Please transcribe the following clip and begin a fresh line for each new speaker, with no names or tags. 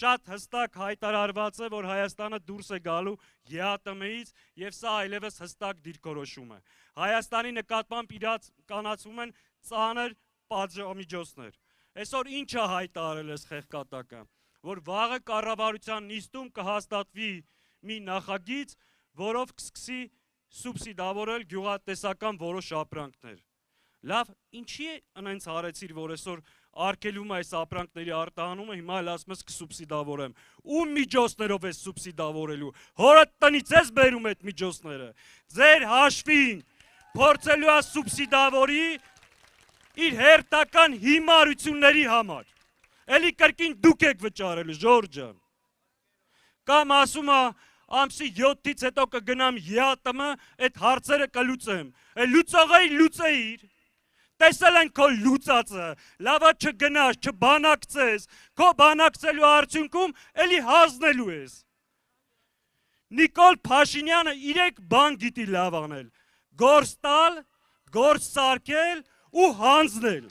շատ հստակ հայտարարված է, որ Հայաստանը դուրս է գալու ԵԱՏՄ-ից եւ սա այլևս հստակ դիրքորոշում է։ Հայաստանի նկատմամբ իրականացվում են ծանր պատժամիջոցներ։ Այսօր ինչ է հայտարարել այս խեղկատակը, որ վաղը կառավարության նիստում կհաստատվի մի նախագիծ, որով կսկսի սուբսիդավորել գյուղատնտեսական որոշ ապրանքներ։ Լավ, ինչի է այնց արեցիր, որ այսօր արգելվում է այս ապրանքների արտահանումը, հիմա էլ ասում ես կսուբսիդավորեմ։ Ում միջոցներով ես սուբսիդավորելու։ Հորդ տնից ես բերում այդ միջոցները։ Ձեր հաշվին փորձելու է սուբսիդավորի իր հերթական հիմարությունների համար։ Էլի կրկին դուք եք վճարելու, Ժորժ ջան։ Կամ ասում է ամսի 7-ից հետո կգնամ ԵԱՏՄ, այդ հարցերը կլուծեմ։ Լուծողը լուծեիր։ Տեսել են քո լուծածը, լավա չգնաս, չբանակցես, քո բանակցելու արդյունքում էլի հանձնելու ես։ Նիկոլ Փաշինյանը 3 բան գիտի լավ անել. գործ տալ, գործ սարքել ու հանձնել։